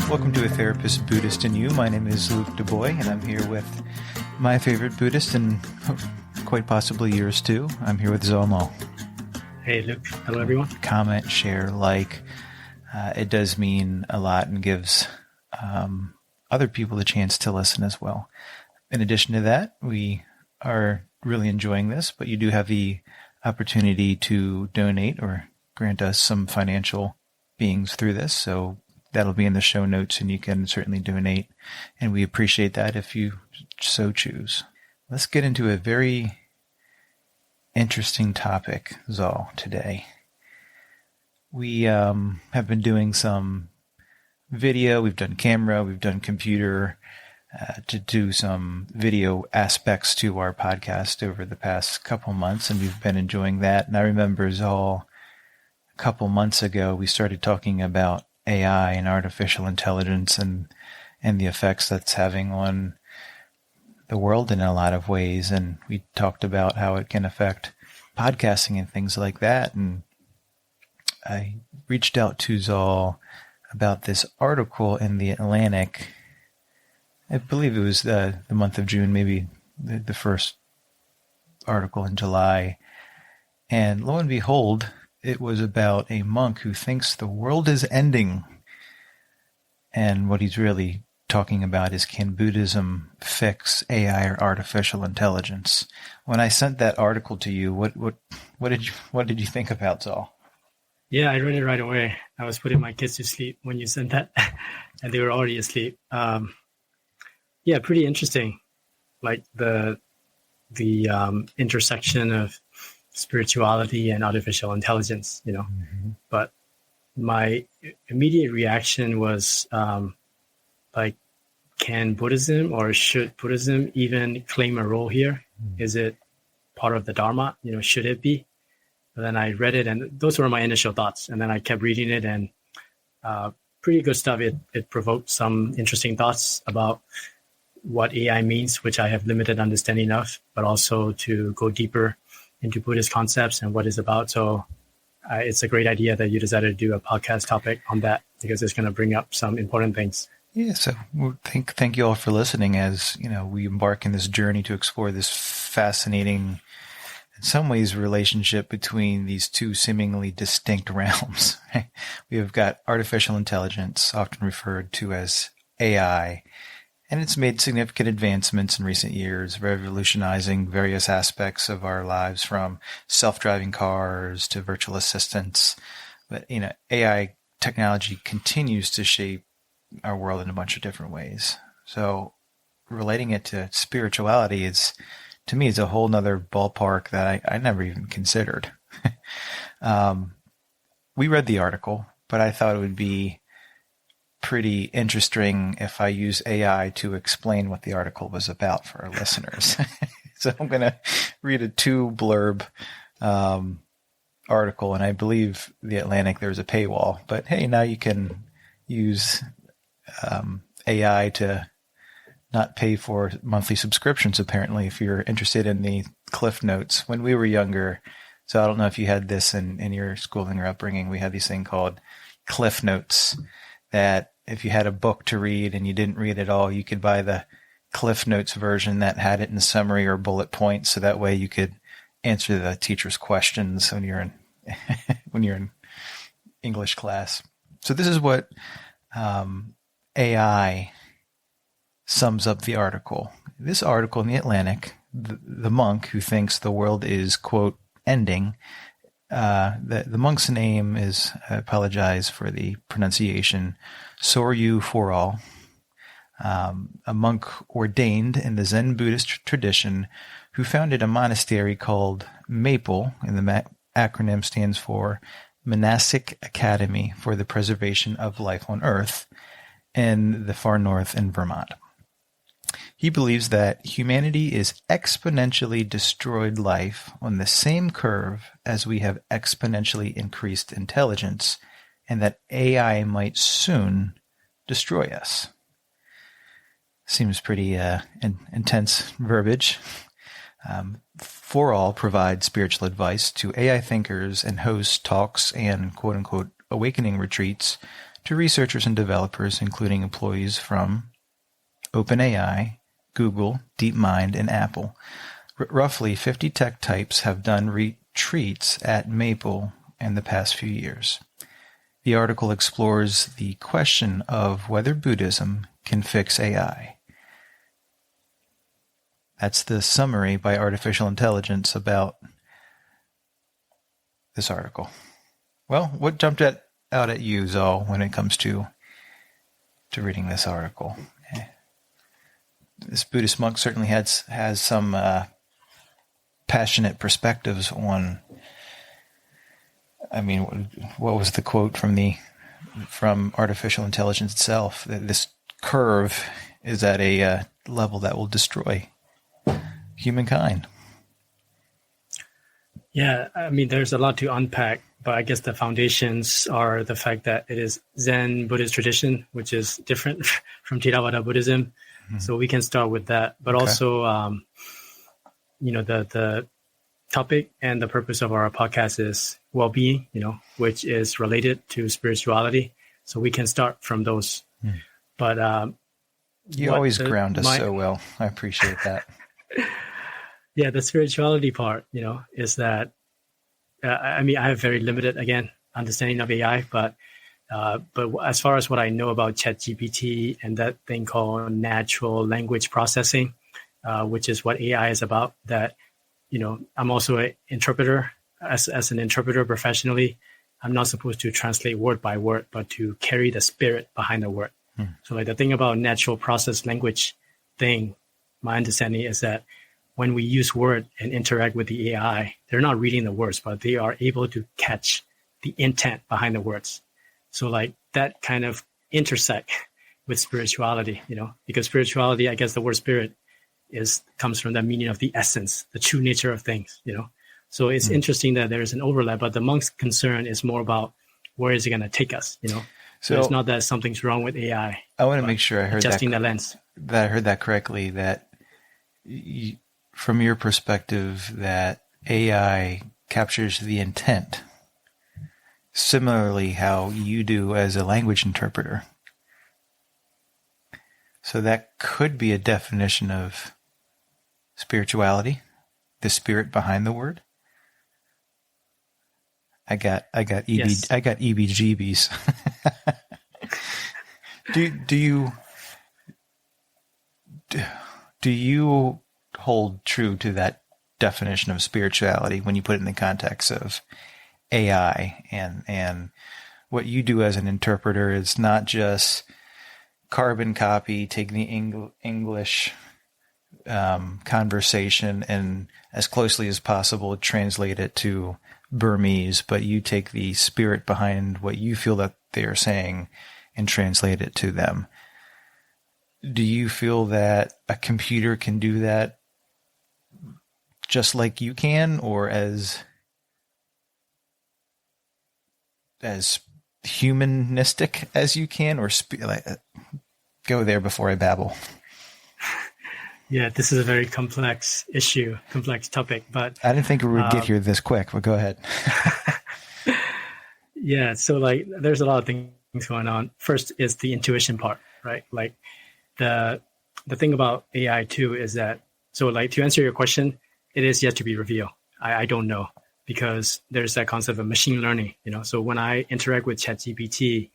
Welcome to A Therapist, Buddhist, and You. My name is Luke DuBois, and I'm here with my favorite Buddhist and quite possibly yours too. I'm here with Zomo. Hey, Luke. Hello, everyone. Comment, share, like. It does mean a lot and gives other people the chance to listen as well. In addition to that, we are really enjoying this, but you do have the opportunity to donate or grant us some financial beings through this. So that'll be in the show notes, and you can certainly donate, and we appreciate that if you so choose. Let's get into a very interesting topic, Zal, today. We have been doing some video, we've done camera, we've done computer, to do some video aspects to our podcast over the past couple months, and we've been enjoying that. And I remember, Zal, a couple months ago, we started talking about AI and artificial intelligence and the effects that's having on the world in a lot of ways. And we talked about how it can affect podcasting and things like that. And I reached out to Zal about this article in the Atlantic. I believe it was the month of June, maybe the first article in July. And lo and behold, it was about a monk who thinks the world is ending. And what he's really talking about is, can Buddhism fix AI or artificial intelligence? When I sent that article to you, what did you think about, Zal? Yeah, I read it right away. I was putting my kids to sleep when you sent that, and they were already asleep. Yeah, pretty interesting. Like the intersection of spirituality and artificial intelligence, you know. Mm-hmm. But my immediate reaction was like, can Buddhism or should Buddhism even claim a role here? Mm-hmm. Is it part of the Dharma? You know, should it be? And then I read it, and those were my initial thoughts. And then I kept reading it, and pretty good stuff. It provoked some interesting thoughts about what AI means, which I have limited understanding of, but also to go deeper into Buddhist concepts and what it's about. So it's a great idea that you decided to do a podcast topic on that, because it's going to bring up some important things. Yeah, so thank you all for listening as, you know, we embark in this journey to explore this fascinating, in some ways, relationship between these two seemingly distinct realms. We have got artificial intelligence, often referred to as AI, and it's made significant advancements in recent years, revolutionizing various aspects of our lives, from self-driving cars to virtual assistants. But, you know, AI technology continues to shape our world in a bunch of different ways. So relating it to spirituality is, to me, is a whole nother ballpark that I never even considered. We read the article, but I thought it would be pretty interesting if I use AI to explain what the article was about for our listeners. So I'm going to read a 2-blurb article, and I believe the Atlantic, there's a paywall. But hey, now you can use AI to not pay for monthly subscriptions, apparently, if you're interested in the Cliff Notes. When we were younger, so I don't know if you had this in your schooling or upbringing, we had these thing called Cliff Notes, that if you had a book to read and you didn't read it all, you could buy the Cliff Notes version that had it in summary or bullet points, so that way you could answer the teacher's questions when you're in English class. So this is what AI sums up the article. This article in the Atlantic, the monk who thinks the world is, quote, ending. The monk's name is, I apologize for the pronunciation, Soryu Foral, a monk ordained in the Zen Buddhist tradition who founded a monastery called Maple, and the acronym stands for Monastic Academy for the Preservation of Life on Earth, in the far north in Vermont. He believes that humanity is exponentially destroyed life on the same curve as we have exponentially increased intelligence, and that AI might soon destroy us. Seems pretty intense verbiage. For All provides spiritual advice to AI thinkers and hosts talks and quote-unquote awakening retreats to researchers and developers, including employees from OpenAI, Google, DeepMind, and Apple. Roughly 50 tech types have done retreats at Maple in the past few years. The article explores the question of whether Buddhism can fix AI. That's the summary by Artificial Intelligence about this article. Well, what jumped out at you, Zal, when it comes to reading this article? This Buddhist monk certainly has some passionate perspectives on. I mean, what was the quote from Artificial Intelligence itself? That this curve is at a level that will destroy humankind. Yeah, I mean, there's a lot to unpack, but I guess the foundations are the fact that it is Zen Buddhist tradition, which is different from Theravada Buddhism. Mm-hmm. So we can start with that. But also, the topic and the purpose of our podcast is well-being, which is related to spirituality. So we can start from those. Mm. But you always ground us so well. I appreciate that. Yeah, the spirituality part, is that, I have very limited, again, understanding of AI, but as far as what I know about ChatGPT and that thing called natural language processing, which is what AI is about, that, I'm also an interpreter. As an interpreter professionally, I'm not supposed to translate word by word, but to carry the spirit behind the word. So like the thing about natural process language thing, my understanding is that when we use word and interact with the AI, they're not reading the words, but they are able to catch the intent behind the words. So like that kind of intersect with spirituality, because spirituality, I guess the word spirit comes from the meaning of the essence, the true nature of things, So it's interesting that there's an overlap, but the monk's concern is more about where is it going to take us, So it's not that something's wrong with AI. I want to make sure I heard adjusting the lens. That I heard that correctly, that from your perspective, that AI captures the intent, similarly how you do as a language interpreter. So that could be a definition of spirituality, the spirit behind the word. I got EBGBs. Do you hold true to that definition of spirituality when you put it in the context of AI and what you do as an interpreter is not just carbon copy, take the English conversation and as closely as possible translate it to Burmese, but you take the spirit behind what you feel that they are saying and translate it to them. Do you feel that a computer can do that just like you can, or as humanistic as you can, or go there before I babble? Yeah, this is a very complex issue, complex topic, but I didn't think we would get here this quick, but go ahead. Yeah, so like there's a lot of things going on. First is the intuition part, right? Like the thing about AI too is that, so like to answer your question, it is yet to be revealed. I don't know, because there's that concept of machine learning, So when I interact with ChatGPT,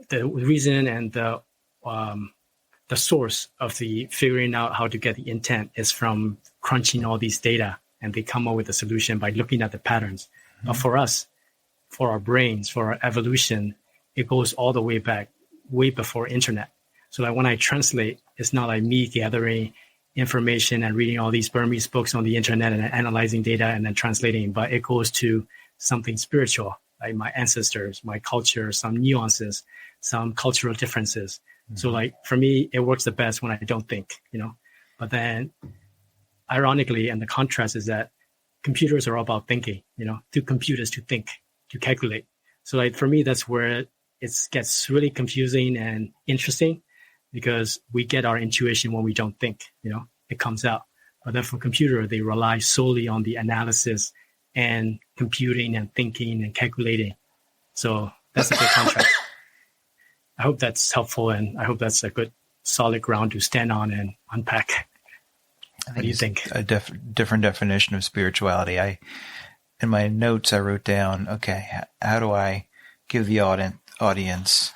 the reason and the source of the figuring out how to get the intent is from crunching all these data, and they come up with a solution by looking at the patterns. Mm-hmm. But for us, for our brains, for our evolution, it goes all the way back, way before internet. So like when I translate, it's not like me gathering information and reading all these Burmese books on the internet and analyzing data and then translating, but it goes to something spiritual, like my ancestors, my culture, some nuances, some cultural differences. Mm-hmm. So like for me, it works the best when I don't think, But then ironically, and the contrast is that computers are all about thinking, to computers to think, to calculate. So like for me, that's where it gets really confusing and interesting, because we get our intuition when we don't think, it comes out. But then for computer, they rely solely on the analysis and computing and thinking and calculating. So that's a big contrast. I hope that's helpful, and I hope that's a good solid ground to stand on and unpack. What do you think? A different definition of spirituality. In my notes, I wrote down, okay, how do I give the audience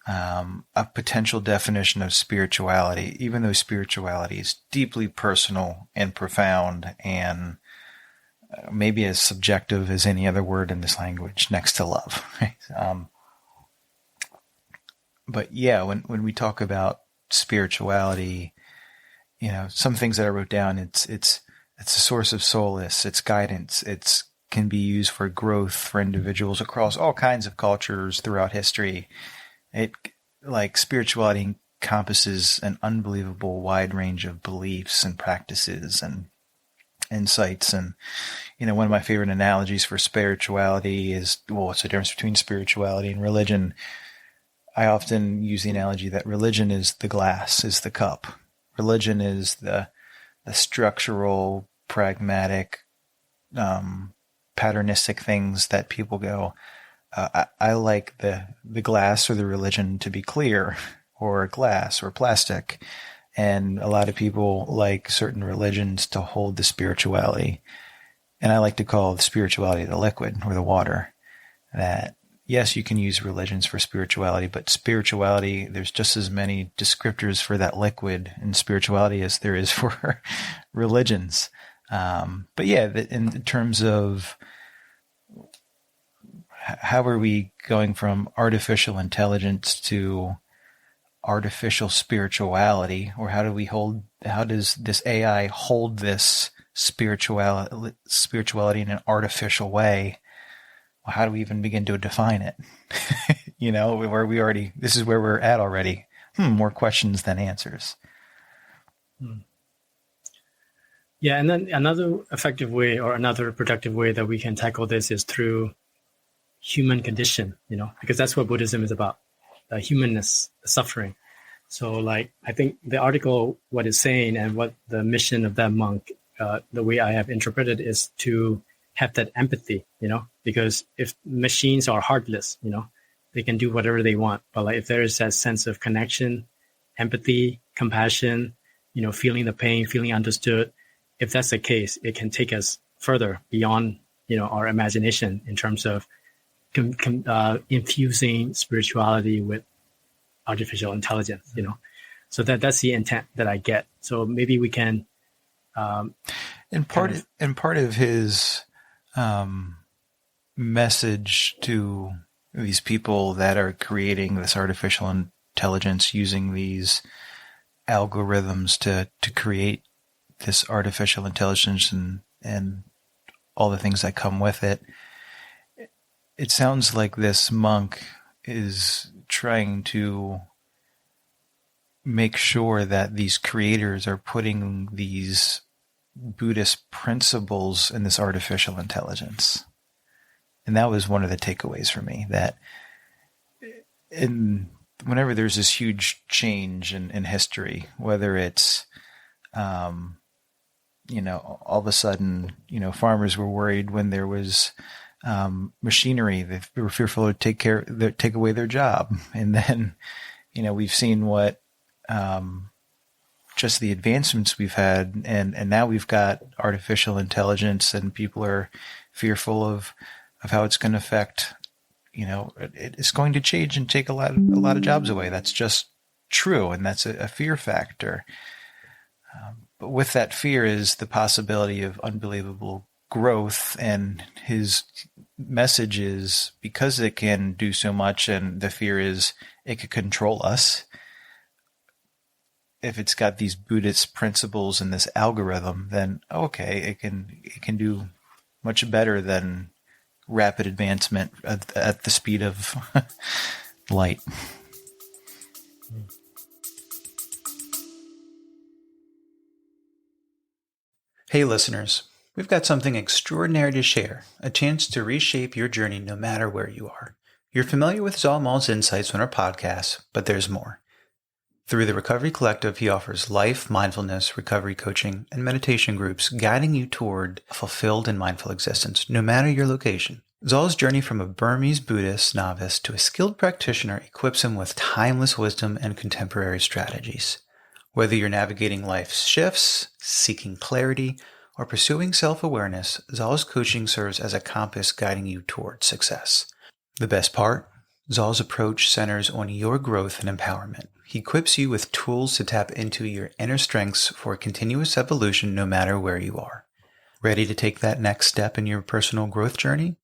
a potential definition of spirituality, even though spirituality is deeply personal and profound and maybe as subjective as any other word in this language next to love. But yeah, when we talk about spirituality, some things that I wrote down, it's a source of solace, it's guidance, it's can be used for growth for individuals across all kinds of cultures throughout history. Spirituality encompasses an unbelievable wide range of beliefs and practices and insights. And, one of my favorite analogies for spirituality is, what's the difference between spirituality and religion? I often use the analogy that religion is the glass, is the cup. Religion is the structural, pragmatic, patternistic things that people go, I like the glass or the religion to be clear, or glass or plastic. And a lot of people like certain religions to hold the spirituality. And I like to call the spirituality the liquid or the water. That, yes, you can use religions for spirituality, but spirituality, there's just as many descriptors for that liquid in spirituality as there is for religions. But yeah, in terms of how are we going from artificial intelligence to artificial spirituality, or how does this AI hold this spirituality in an artificial way? Well, how do we even begin to define it? This is where we're at already. More questions than answers. Yeah, and then another effective way or another productive way that we can tackle this is through human condition, because that's what Buddhism is about, humanness, suffering. So I think the article, what it's saying and what the mission of that monk, the way I have interpreted is to have that empathy, because if machines are heartless, they can do whatever they want. But if there is that sense of connection, empathy, compassion, feeling the pain, feeling understood, if that's the case, it can take us further beyond, our imagination in terms of infusing spirituality with artificial intelligence, So that's the intent that I get. So maybe we can. And part of his message to these people that are creating this artificial intelligence using these algorithms to create this artificial intelligence and all the things that come with it. It sounds like this monk is trying to make sure that these creators are putting these Buddhist principles in this artificial intelligence. And that was one of the takeaways for me, that whenever there's this huge change in history, whether it's, all of a sudden, farmers were worried when there was machinery, they were fearful to take away their job. And then, we've seen what just the advancements we've had, and now we've got artificial intelligence, and people are fearful of how it's going to affect. It's going to change and take a lot of jobs away. That's just true, and that's a fear factor. But with that fear is the possibility of unbelievable growth, and his message is, because it can do so much, and the fear is it could control us. If it's got these Buddhist principles in this algorithm, then okay, it can do much better than rapid advancement at the speed of light. Hey listeners, we've got something extraordinary to share, a chance to reshape your journey no matter where you are. You're familiar with Zalmal's insights on our podcast, but there's more. Through the Recovery Collective, he offers life, mindfulness, recovery coaching, and meditation groups guiding you toward a fulfilled and mindful existence, no matter your location. Zal's journey from a Burmese Buddhist novice to a skilled practitioner equips him with timeless wisdom and contemporary strategies. Whether you're navigating life's shifts, seeking clarity, or pursuing self-awareness, Zal's coaching serves as a compass guiding you toward success. The best part? Zal's approach centers on your growth and empowerment. He equips you with tools to tap into your inner strengths for continuous evolution no matter where you are. Ready to take that next step in your personal growth journey?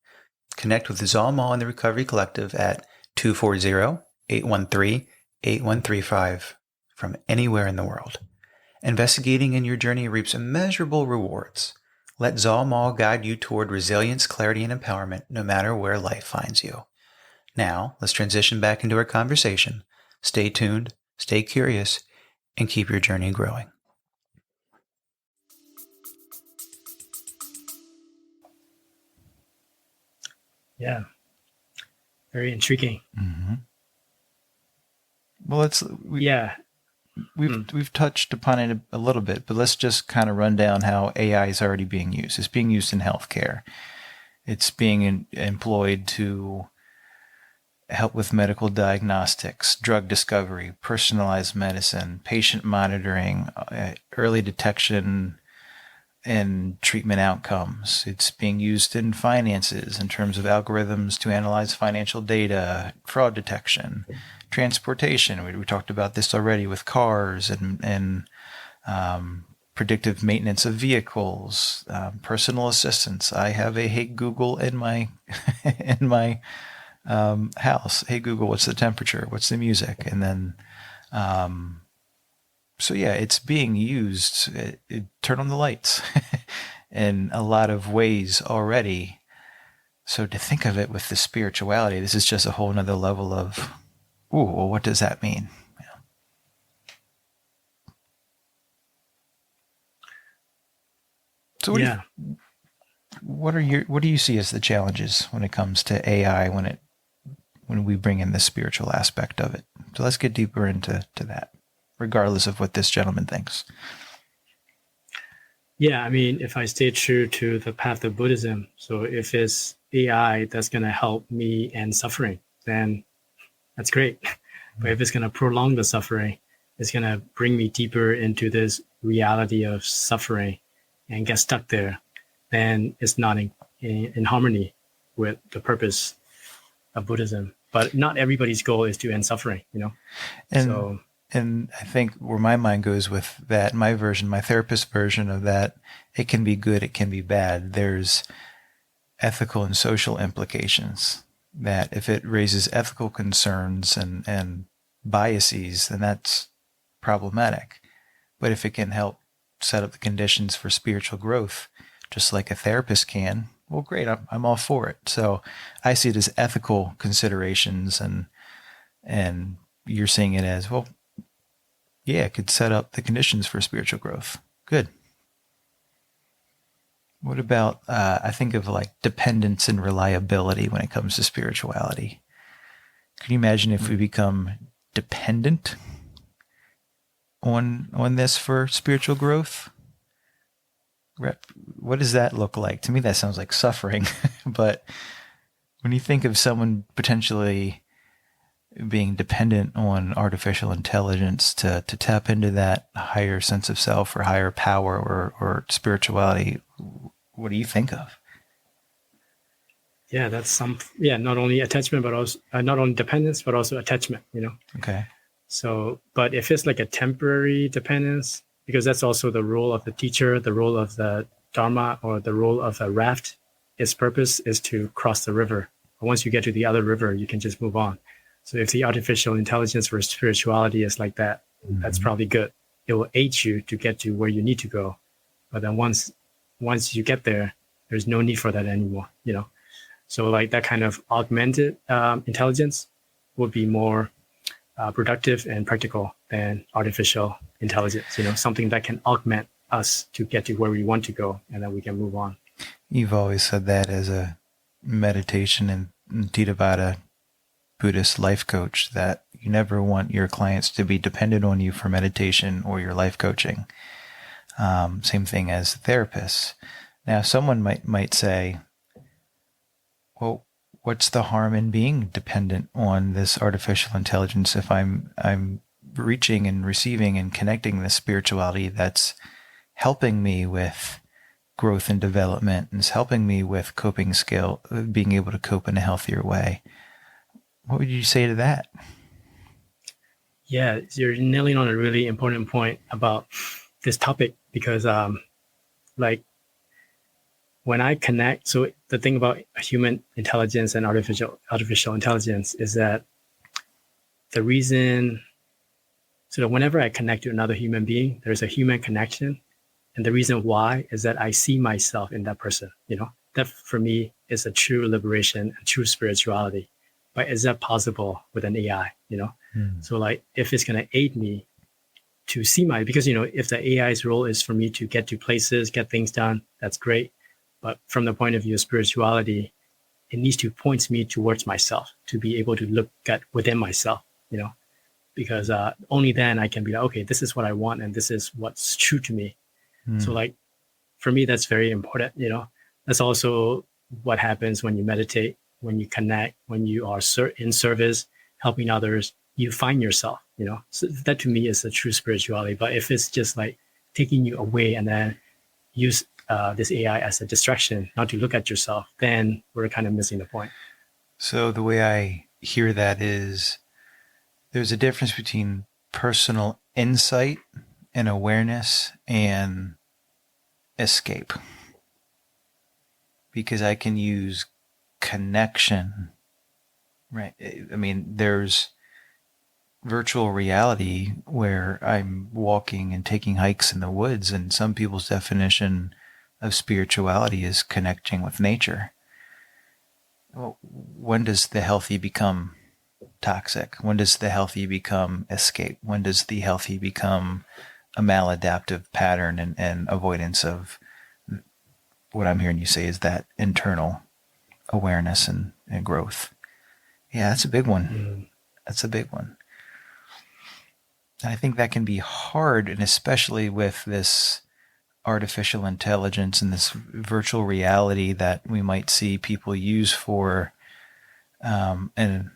Connect with Zal Mal and the Recovery Collective at 240-813-8135 from anywhere in the world. Investigating in your journey reaps immeasurable rewards. Let Zal Mal guide you toward resilience, clarity, and empowerment no matter where life finds you. Now, let's transition back into our conversation. Stay tuned, stay curious, and keep your journey growing. Yeah. Very intriguing. Mm-hmm. Well, we've touched upon it a little bit, but let's just kind of run down how AI is already being used. It's being used in healthcare. It's being employed to help with medical diagnostics, drug discovery, personalized medicine, patient monitoring, early detection, and treatment outcomes. It's being used in finances in terms of algorithms to analyze financial data, fraud detection, transportation. We talked about this already with cars and predictive maintenance of vehicles, personal assistance. I have a Hey Google in my house. Hey Google, what's the temperature? What's the music? And then so yeah, it's being used. Turn on the lights in a lot of ways already. So to think of it with the spirituality, this is just a whole nother level of, ooh, well, what does that mean? Yeah. So what do you see as the challenges when it comes to AI when we bring in the spiritual aspect of it? So let's get deeper into that, regardless of what this gentleman thinks. Yeah, I mean, if I stay true to the path of Buddhism, so if it's AI that's going to help me end suffering, then that's great. But if it's going to prolong the suffering, it's going to bring me deeper into this reality of suffering and get stuck there, then it's not in harmony with the purpose of Buddhism. But not everybody's goal is to end suffering, And I think where my mind goes with that, my therapist version of that, it can be good, it can be bad. There's ethical and social implications that if it raises ethical concerns and biases, then that's problematic. But if it can help set up the conditions for spiritual growth, just like a therapist can, well, great, I'm all for it. So I see it as ethical considerations, and you're seeing it as, well, yeah, it could set up the conditions for spiritual growth. Good. What about, I think of like dependence and reliability when it comes to spirituality. Can you imagine if we become dependent on this for spiritual growth? What does that look like? To me, that sounds like suffering. But when you think of someone potentially being dependent on artificial intelligence to tap into that higher sense of self or higher power or spirituality, what do you think of? Yeah, that's not only attachment, but also not only dependence, but also attachment, Okay. So, but if it's like a temporary dependence, because that's also the role of the teacher, the role of the Dharma, or the role of a raft, its purpose is to cross the river. Once you get to the other river, you can just move on. So if the artificial intelligence for spirituality is like that, that's probably good. It will aid you to get to where you need to go. But then once you get there, there's no need for that anymore, So like that kind of augmented intelligence would be more productive and practical than artificial intelligence, something that can augment us to get to where we want to go, and then we can move on. You've always said that as a meditation and Theravada Buddhist life coach, that you never want your clients to be dependent on you for meditation or your life coaching. Same thing as therapists. Now, someone might say, well, what's the harm in being dependent on this artificial intelligence if I'm reaching and receiving and connecting this spirituality that's helping me with growth and development and is helping me with coping skill, being able to cope in a healthier way. What would you say to that? Yeah, you're nailing on a really important point about this topic because like when I connect, so the thing about human intelligence and artificial intelligence is that the reason, so that whenever I connect to another human being, there's a human connection. And the reason why is that I see myself in that person, that for me is a true liberation, a true spirituality. But is that possible with an AI, So like if it's going to aid me to see because, if the AI's role is for me to get to places, get things done, that's great. But from the point of view of spirituality, it needs to point me towards myself to be able to look at within myself, because only then I can be like, okay, this is what I want. And this is what's true to me. So like, for me, that's very important. That's also what happens when you meditate, when you connect, when you are in service, helping others, you find yourself, so that to me is the true spirituality. But if it's just like taking you away and then use this AI as a distraction, not to look at yourself, then we're kind of missing the point. So the way I hear that is there's a difference between personal insight and awareness and escape. Because I can use connection, right? I mean, there's virtual reality where I'm walking and taking hikes in the woods, and some people's definition of spirituality is connecting with nature. Well, when does the healthy become toxic? When does the healthy become escape? When does the healthy become a maladaptive pattern and avoidance of what I'm hearing you say is that internal awareness and growth? Yeah, that's a big one. That's a big one. And I think that can be hard, and especially with this artificial intelligence and this virtual reality that we might see people use for an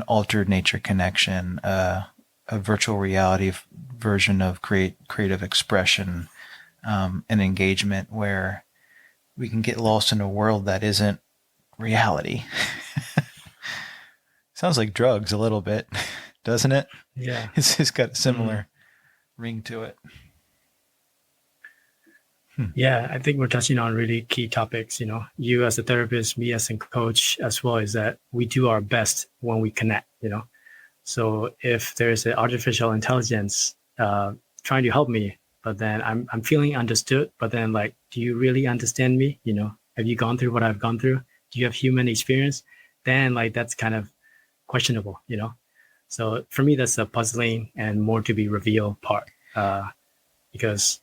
altered nature connection, a virtual reality version of creative expression, and engagement where we can get lost in a world that isn't reality. Sounds like drugs a little bit, doesn't it? Yeah. It's got a similar ring to it. Yeah, I think we're touching on really key topics. You as a therapist, me as a coach as well, is that we do our best when we connect, So if there's an artificial intelligence trying to help me, but then I'm feeling understood, but then like, do you really understand me? Have you gone through what I've gone through? Do you have human experience? Then like, that's kind of questionable, So for me, that's a puzzling and more to be revealed part, because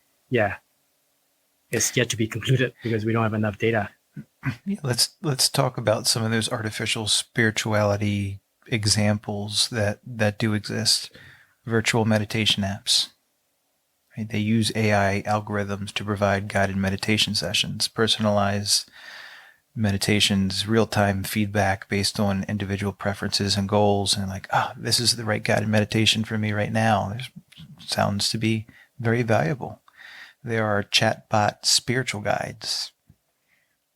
it's yet to be concluded because we don't have enough data. Yeah, let's talk about some of those artificial spirituality examples that do exist. Virtual meditation apps. Right? They use AI algorithms to provide guided meditation sessions, personalized meditations, real-time feedback based on individual preferences and goals, and like, this is the right guided meditation for me right now. It sounds to be very valuable. There are chatbot spiritual guides.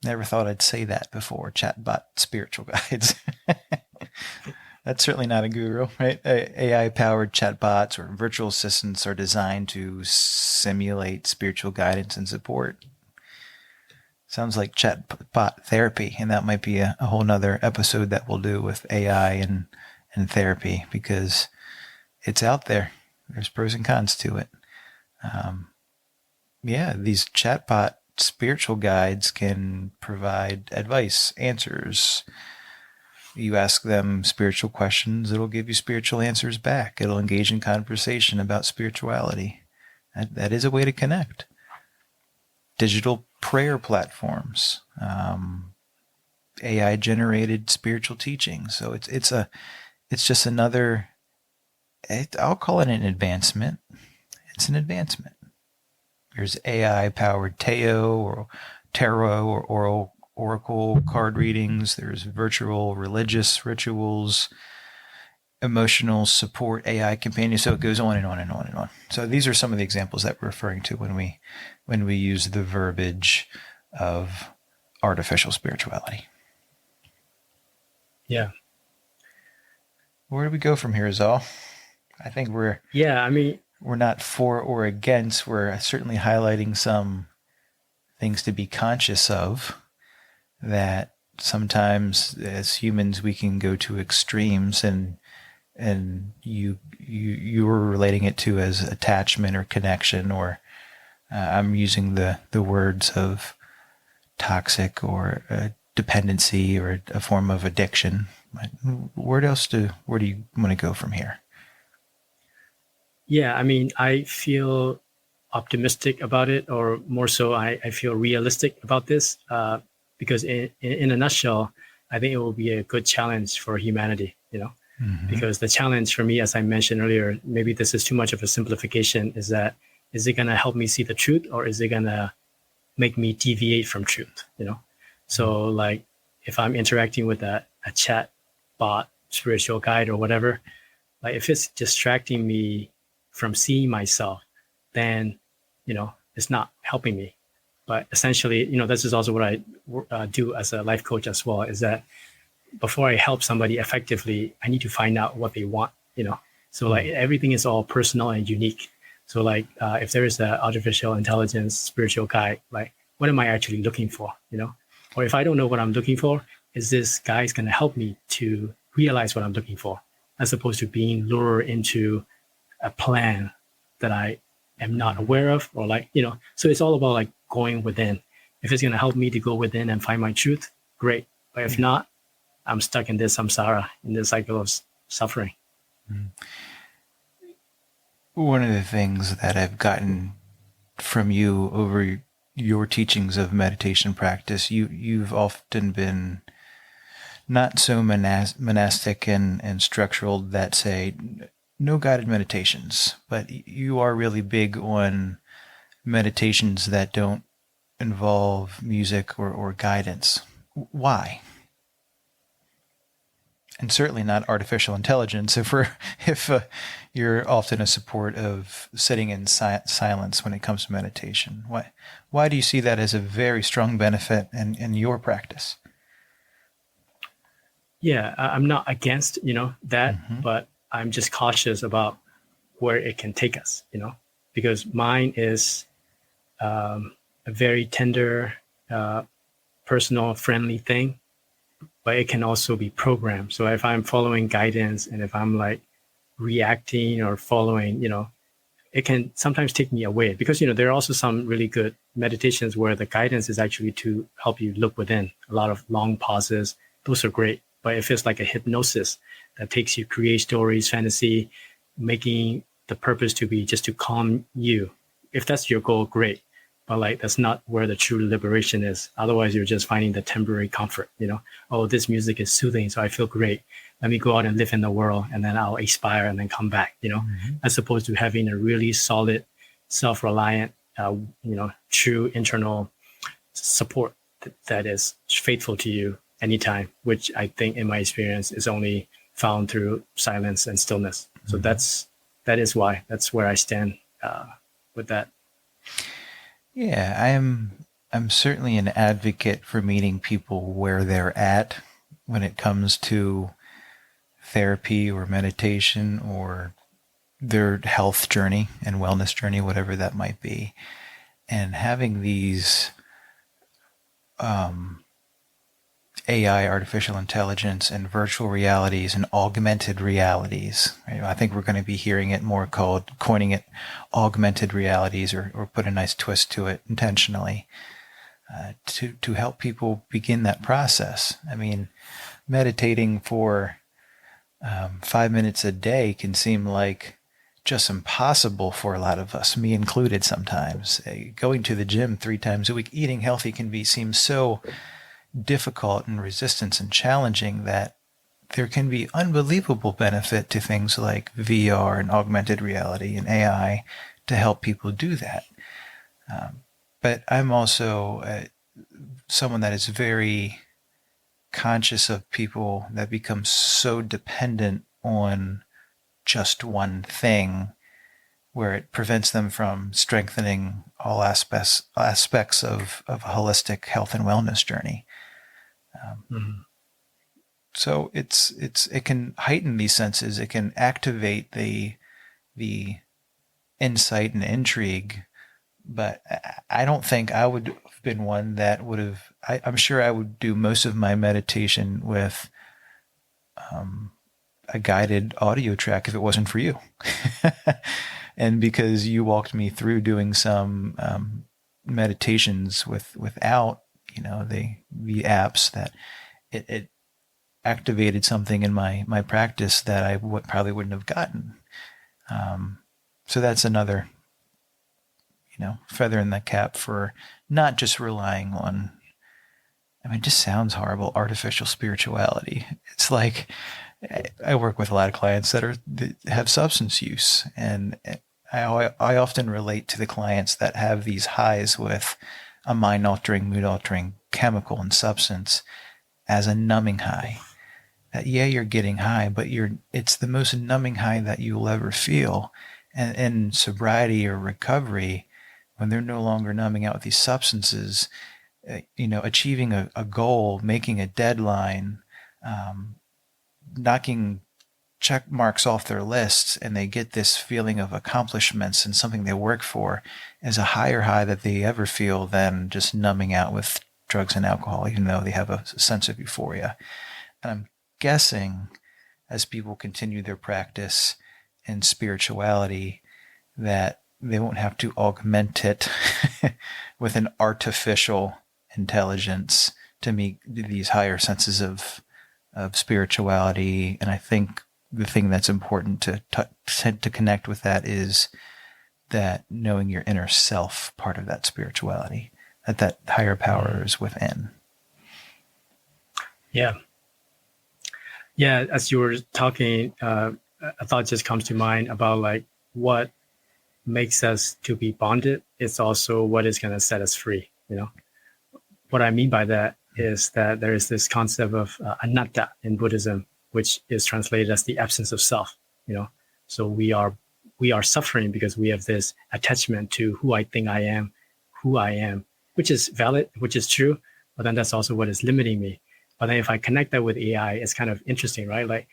Never thought I'd say that before, chatbot spiritual guides. That's certainly not a guru, right? AI-powered chatbots or virtual assistants are designed to simulate spiritual guidance and support. Sounds like chatbot therapy, and that might be a whole nother episode that we'll do with AI and therapy, because it's out there. There's pros and cons to it. These chatbot spiritual guides can provide advice, answers. You ask them spiritual questions, it'll give you spiritual answers back. It'll engage in conversation about spirituality. That is a way to connect. Digital prayer platforms, AI-generated spiritual teaching. So it's just another. I'll call it an advancement. It's an advancement. There's AI-powered tarot or oracle card readings, there's virtual religious rituals, emotional support AI companions. So it goes on and on and on and on. So these are some of the examples that we're referring to when we use the verbiage of artificial spirituality. Yeah. Where do we go from here, Zal? I think we're not for or against. We're certainly highlighting some things to be conscious of, that sometimes as humans we can go to extremes, and you were relating it to as attachment or connection, or I'm using the words of toxic or dependency or a form of addiction. Where do you want to go from here? Yeah, I mean, I feel optimistic about it, or more so, I feel realistic about this, because in a nutshell, I think it will be a good challenge for humanity, because the challenge for me, as I mentioned earlier, maybe this is too much of a simplification, is that, is it going to help me see the truth, or is it going to make me deviate from truth, So like, if I'm interacting with a chat bot, spiritual guide or whatever, like if it's distracting me from seeing myself, then, it's not helping me. But essentially, this is also what I do as a life coach as well, is that before I help somebody effectively, I need to find out what they want, So like everything is all personal and unique. So like, if there is an artificial intelligence spiritual guide, like what am I actually looking for, Or if I don't know what I'm looking for, is this guide going to help me to realize what I'm looking for, as opposed to being lured into a plan that I am not aware of, or like, so it's all about like going within. If it's going to help me to go within and find my truth, great. But if not, I'm stuck in this samsara, in this cycle of suffering. One of the things that I've gotten from you over your teachings of meditation practice, you've often been not so monastic and structural, that say no guided meditations, but you are really big on meditations that don't involve music or guidance. Why? And certainly not artificial intelligence. If you're often a support of sitting in silence when it comes to meditation, why do you see that as a very strong benefit in your practice? Yeah, I'm not against that, but I'm just cautious about where it can take us, because mine is a very tender, personal, friendly thing, but it can also be programmed. So if I'm following guidance and if I'm like reacting or following, it can sometimes take me away, because, there are also some really good meditations where the guidance is actually to help you look within. A lot of long pauses, those are great. But if it's like a hypnosis that takes you create stories, fantasy, making the purpose to be just to calm you, if that's your goal, great. But like, that's not where the true liberation is. Otherwise, you're just finding the temporary comfort, Oh, this music is soothing, so I feel great. Let me go out and live in the world, and then I'll expire and then come back, as opposed to having a really solid, self-reliant, true internal support that is faithful to you anytime, which I think in my experience is only found through silence and stillness. So that's where I stand with that. Yeah, I'm certainly an advocate for meeting people where they're at when it comes to therapy or meditation or their health journey and wellness journey, whatever that might be. And having these AI, artificial intelligence, and virtual realities and augmented realities. Right? I think we're going to be hearing it more coining it augmented realities, or put a nice twist to it intentionally, to help people begin that process. I mean, meditating for 5 minutes a day can seem like just impossible for a lot of us, me included sometimes. Going to the gym 3 times a week, eating healthy seem so difficult and resistance and challenging that there can be unbelievable benefit to things like VR and augmented reality and AI to help people do that. But I'm also someone that is very conscious of people that become so dependent on just one thing, where it prevents them from strengthening all aspects of a holistic health and wellness journey. So it can heighten these senses. It can activate the insight and intrigue. But I don't think I would have been one that would have. I'm sure I would do most of my meditation with a guided audio track if it wasn't for you. And because you walked me through doing some meditations without, the apps, that it activated something in my practice that I probably wouldn't have gotten. So that's another, feather in the cap for not just relying on, it just sounds horrible, artificial spirituality. It's like, I work with a lot of clients that have substance use, and I often relate to the clients that have these highs with a mind-altering, mood-altering chemical and substance as a numbing high. That, you're getting high, but it's the most numbing high that you'll ever feel. And in sobriety or recovery, when they're no longer numbing out with these substances, achieving a goal, making a deadline, knocking check marks off their lists, and they get this feeling of accomplishments and something they work for, is a higher high that they ever feel than just numbing out with drugs and alcohol, even though they have a sense of euphoria. And I'm guessing as people continue their practice in spirituality, that they won't have to augment it with an artificial intelligence to meet these higher senses of spirituality. And I think the thing that's important to connect with that is that knowing your inner self part of that spirituality, that higher power is within. Yeah. As you were talking, a thought just comes to mind about like what makes us to be bonded. It's also what is going to set us free. What I mean by that is that there is this concept of anatta in Buddhism, which is translated as the absence of self. So we are suffering because we have this attachment to who I think I am, which is valid, which is true, but then that's also what is limiting me. But then if I connect that with AI, it's kind of interesting, right? Like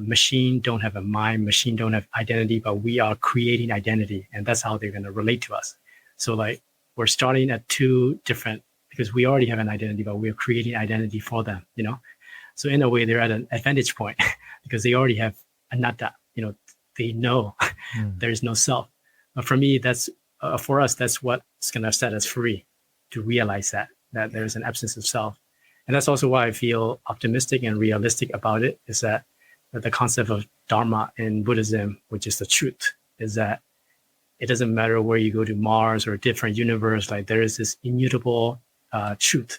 machine don't have a mind, machine don't have identity, but we are creating identity, and that's how they're going to relate to us. So like we're starting at two different, because we already have an identity, but we're creating identity for them, So in a way, they're at an advantage point because they already have anatta, they know there is no self. But for me, that's for us, that's what's going to set us free, to realize that there is an absence of self. And that's also why I feel optimistic and realistic about it, is that the concept of Dharma in Buddhism, which is the truth, is that it doesn't matter where you go to Mars or a different universe, like there is this immutable truth,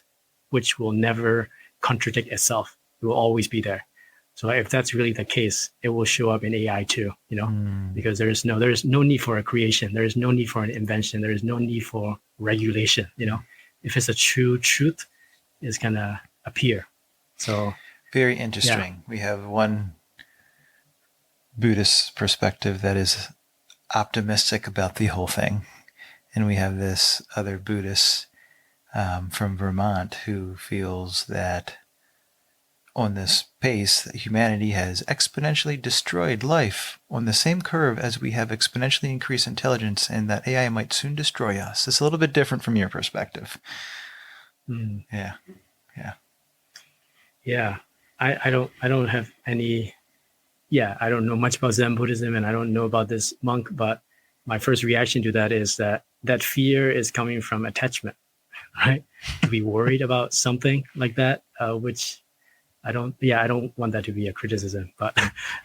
which will never contradict itself. It will always be there. So if that's really the case, it will show up in AI too, because there is no need for a creation. There is no need for an invention. There is no need for regulation. If it's a true truth, it's going to appear. So very interesting. Yeah. We have one Buddhist perspective that is optimistic about the whole thing. And we have this other Buddhist from Vermont who feels that on this pace, that humanity has exponentially destroyed life on the same curve as we have exponentially increased intelligence, and that AI might soon destroy us. It's a little bit different from your perspective. Yeah. I don't have any. I don't know much about Zen Buddhism, and I don't know about this monk, but my first reaction to that is that fear is coming from attachment, right? To be worried about something like that, which I don't want that to be a criticism, but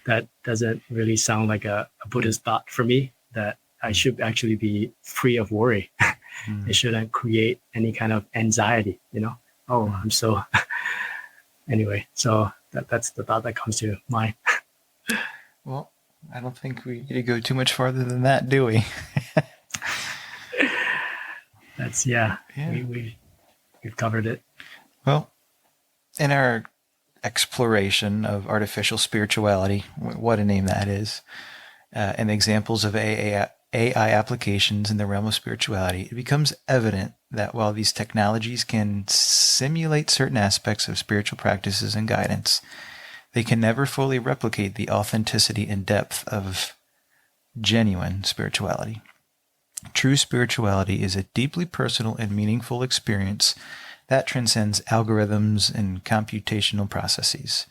that doesn't really sound like a Buddhist thought for me, that I should actually be free of worry. It shouldn't create any kind of anxiety, I'm so, anyway, so that's the thought that comes to mind. Well, I don't think we need to go too much farther than that, do we? That's, we've covered it. Well, in our exploration of artificial spirituality, what a name that is, and examples of AI applications in the realm of spirituality, it becomes evident that while these technologies can simulate certain aspects of spiritual practices and guidance, they can never fully replicate the authenticity and depth of genuine spirituality. True spirituality is a deeply personal and meaningful experience that transcends algorithms and computational processes.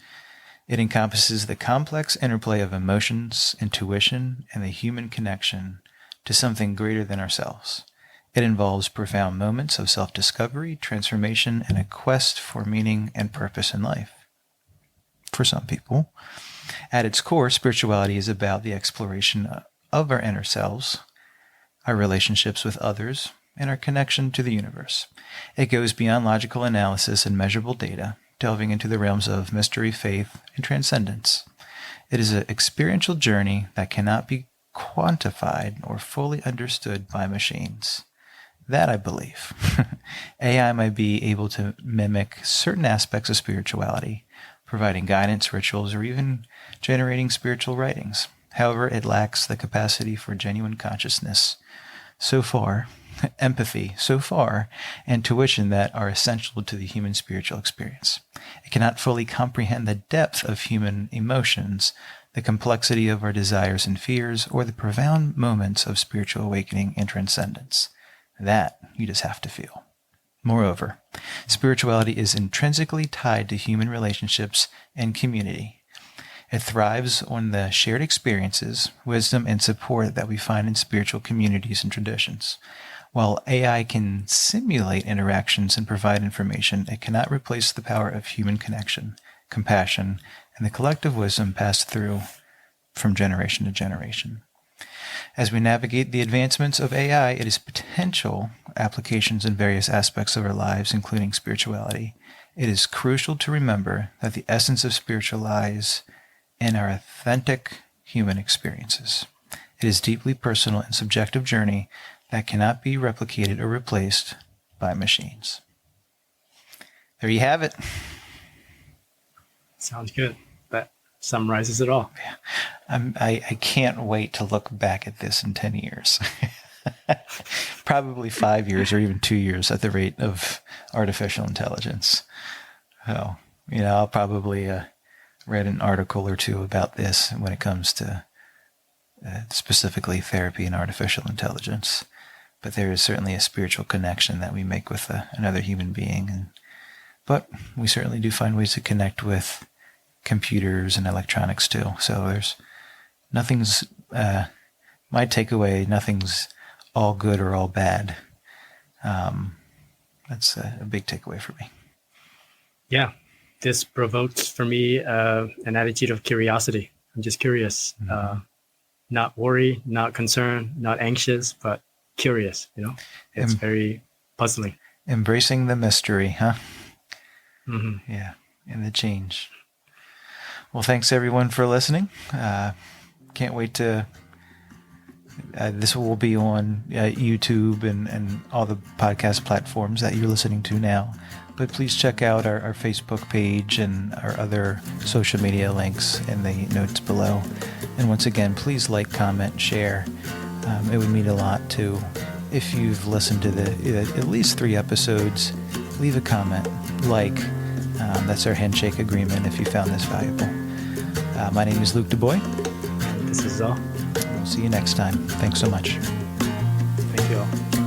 It encompasses the complex interplay of emotions, intuition, and the human connection to something greater than ourselves. It involves profound moments of self-discovery, transformation, and a quest for meaning and purpose in life. For some people, at its core, spirituality is about the exploration of our inner selves, our relationships with others, and our connection to the universe. It goes beyond logical analysis and measurable data, delving into the realms of mystery, faith, and transcendence. It is an experiential journey that cannot be quantified or fully understood by machines. That I believe. AI might be able to mimic certain aspects of spirituality, providing guidance, rituals, or even generating spiritual writings. However, it lacks the capacity for genuine consciousness, empathy, and intuition that are essential to the human spiritual experience. It cannot fully comprehend the depth of human emotions, the complexity of our desires and fears, or the profound moments of spiritual awakening and transcendence. That you just have to feel. Moreover, spirituality is intrinsically tied to human relationships and community. It thrives on the shared experiences, wisdom, and support that we find in spiritual communities and traditions. While AI can simulate interactions and provide information, it cannot replace the power of human connection, compassion, and the collective wisdom passed through from generation to generation. As we navigate the advancements of AI, it is potential applications in various aspects of our lives, including spirituality. It is crucial to remember that the essence of spiritual lies in our authentic human experiences. It is a deeply personal and subjective journey that cannot be replicated or replaced by machines. There you have it. Sounds good. That summarizes it all. I can't wait to look back at this in 10 years. Probably 5 years or even 2 years at the rate of artificial intelligence. So, I'll probably read an article or two about this when it comes to specifically therapy and artificial intelligence. But there is certainly a spiritual connection that we make with another human being. But we certainly do find ways to connect with computers and electronics too. So there's nothing's, my takeaway, nothing's all good or all bad. That's a big takeaway for me. Yeah. This provoked for me an attitude of curiosity. I'm just curious, not worried, not concerned, not anxious, but curious. It's very puzzling. Embracing the mystery, huh? Mm-hmm. Yeah, and the change. Well, thanks everyone for listening. Can't wait to. This will be on YouTube and all the podcast platforms that you're listening to now. But please check out our Facebook page and our other social media links in the notes below. And once again, please like, comment, share. It would mean a lot too. If you've listened to at least 3 episodes, leave a comment. That's our handshake agreement if you found this valuable. My name is Luke DuBois. This is all. We'll see you next time. Thanks so much. Thank you all.